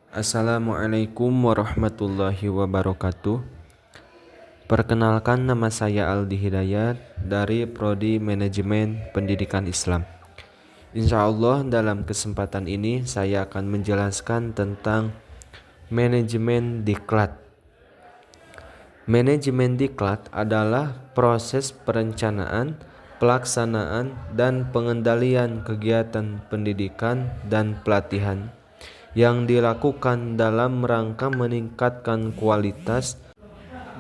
Assalamualaikum warahmatullahi wabarakatuh. Perkenalkan, nama saya Aldi Hidayat dari Prodi Manajemen Pendidikan Islam. Insya Allah dalam kesempatan ini saya akan menjelaskan tentang manajemen diklat. Manajemen diklat adalah proses perencanaan, pelaksanaan, dan pengendalian kegiatan pendidikan dan pelatihan yang dilakukan dalam rangka meningkatkan kualitas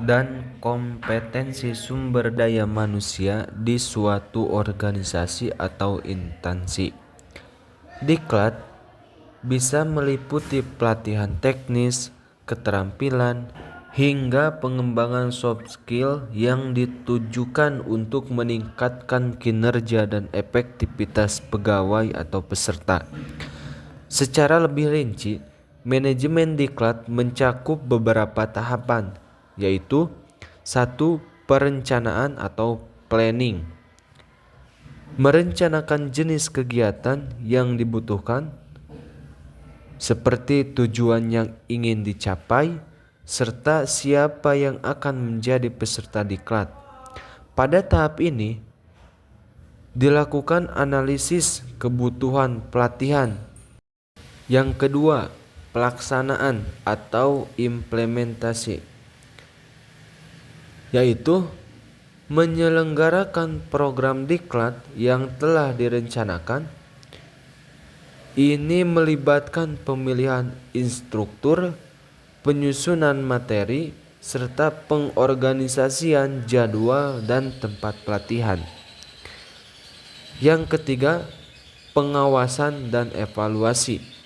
dan kompetensi sumber daya manusia di suatu organisasi atau instansi. Diklat bisa meliputi pelatihan teknis, keterampilan, hingga pengembangan soft skill yang ditujukan untuk meningkatkan kinerja dan efektivitas pegawai atau peserta. Secara lebih rinci, manajemen diklat mencakup beberapa tahapan, yaitu 1. Perencanaan atau planning. Merencanakan jenis kegiatan yang dibutuhkan, seperti tujuan yang ingin dicapai, serta siapa yang akan menjadi peserta diklat. Pada tahap ini, dilakukan analisis kebutuhan pelatihan. Yang kedua, pelaksanaan atau implementasi, yaitu menyelenggarakan program diklat yang telah direncanakan. Ini melibatkan pemilihan instruktur, penyusunan materi, serta pengorganisasian jadwal dan tempat pelatihan. Yang ketiga, pengawasan dan evaluasi,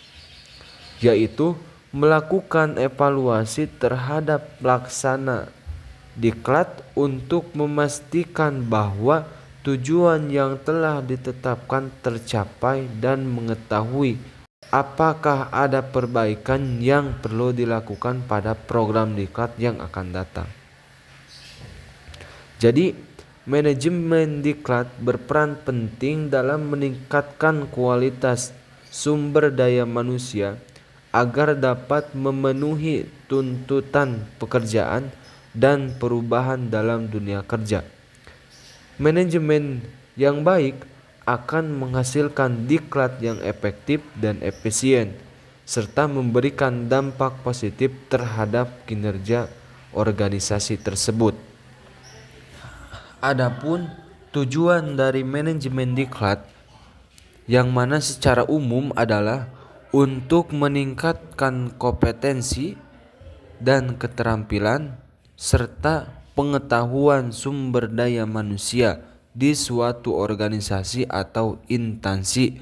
yaitu melakukan evaluasi terhadap pelaksana diklat untuk memastikan bahwa tujuan yang telah ditetapkan tercapai dan mengetahui apakah ada perbaikan yang perlu dilakukan pada program diklat yang akan datang. Jadi, manajemen diklat berperan penting dalam meningkatkan kualitas sumber daya manusia agar dapat memenuhi tuntutan pekerjaan dan perubahan dalam dunia kerja. Manajemen yang baik akan menghasilkan diklat yang efektif dan efisien, serta memberikan dampak positif terhadap kinerja organisasi tersebut. Adapun tujuan dari manajemen diklat, yang mana secara umum adalah untuk meningkatkan kompetensi dan keterampilan serta pengetahuan sumber daya manusia di suatu organisasi atau instansi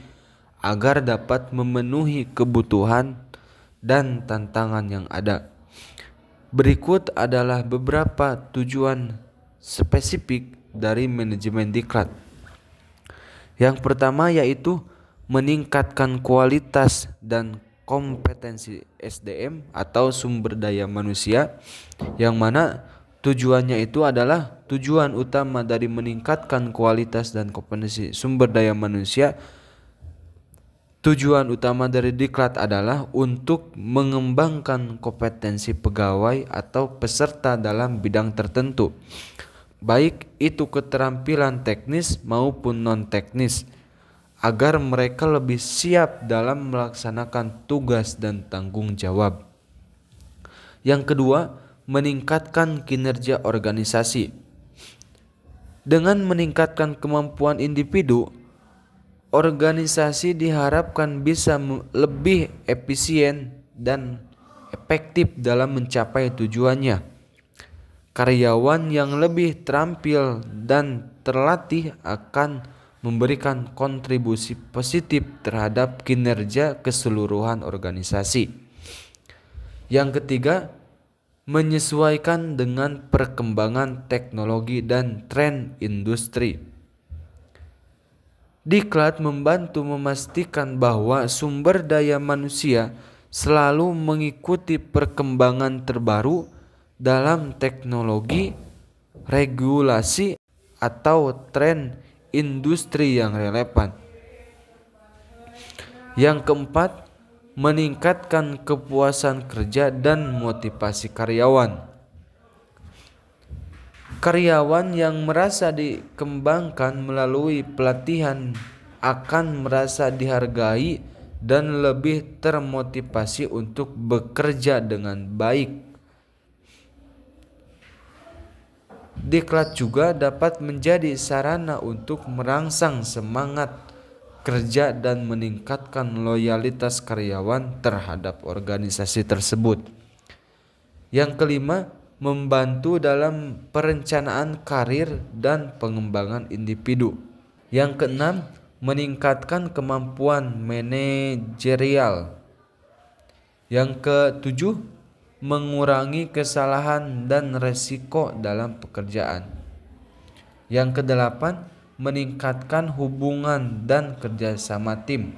agar dapat memenuhi kebutuhan dan tantangan yang ada. Berikut adalah beberapa tujuan spesifik dari manajemen diklat. Yang pertama yaitu meningkatkan kualitas dan kompetensi SDM atau sumber daya manusia, yang mana tujuannya itu adalah tujuan utama dari meningkatkan kualitas dan kompetensi sumber daya manusia. Tujuan utama dari diklat adalah untuk mengembangkan kompetensi pegawai atau peserta dalam bidang tertentu, baik itu keterampilan teknis maupun non-teknis, agar mereka lebih siap dalam melaksanakan tugas dan tanggung jawab. Yang kedua, meningkatkan kinerja organisasi. Dengan meningkatkan kemampuan individu, organisasi diharapkan bisa lebih efisien dan efektif dalam mencapai tujuannya. Karyawan yang lebih terampil dan terlatih akan memberikan kontribusi positif terhadap kinerja keseluruhan organisasi. Yang ketiga, menyesuaikan dengan perkembangan teknologi dan tren industri. Diklat membantu memastikan bahwa sumber daya manusia selalu mengikuti perkembangan terbaru dalam teknologi, regulasi, atau tren industri yang relevan. Yang keempat, meningkatkan kepuasan kerja dan motivasi karyawan. Karyawan yang merasa dikembangkan melalui pelatihan akan merasa dihargai dan lebih termotivasi untuk bekerja dengan baik. Diklat juga dapat menjadi sarana untuk merangsang semangat kerja dan meningkatkan loyalitas karyawan terhadap organisasi tersebut. Yang kelima, membantu dalam perencanaan karir dan pengembangan individu. Yang keenam, meningkatkan kemampuan manajerial. Yang ketujuh, mengurangi kesalahan dan resiko dalam pekerjaan. Yang kedelapan, meningkatkan hubungan dan kerjasama tim.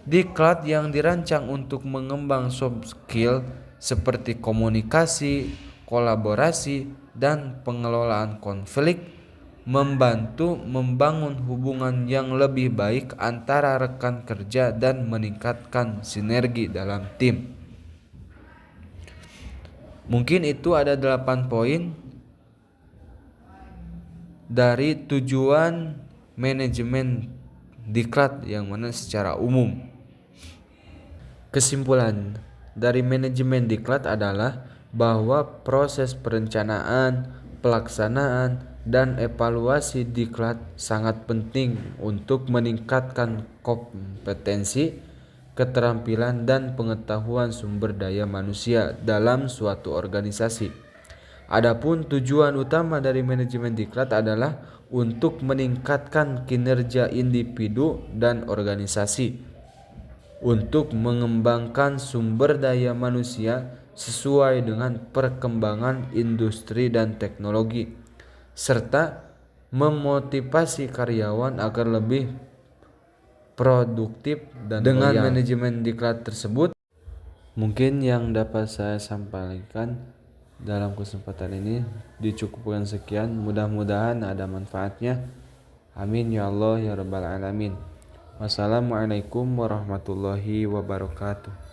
Diklat yang dirancang untuk mengembang soft skill seperti komunikasi, kolaborasi, dan pengelolaan konflik membantu membangun hubungan yang lebih baik antara rekan kerja dan meningkatkan sinergi dalam tim. Mungkin itu ada 8 poin dari tujuan manajemen diklat yang mana secara umum. Kesimpulan dari manajemen diklat adalah bahwa proses perencanaan, pelaksanaan, dan evaluasi diklat sangat penting untuk meningkatkan kompetensi, keterampilan, dan pengetahuan sumber daya manusia dalam suatu organisasi. Adapun tujuan utama dari manajemen diklat adalah untuk meningkatkan kinerja individu dan organisasi, untuk mengembangkan sumber daya manusia sesuai dengan perkembangan industri dan teknologi, serta memotivasi karyawan agar lebih produktif dan dengan loyal. Manajemen diklat tersebut mungkin yang dapat saya sampaikan dalam kesempatan ini dicukupkan sekian. Mudah-mudahan ada manfaatnya. Amin ya Allah ya rabbal alamin. Wassalamualaikum warahmatullahi wabarakatuh.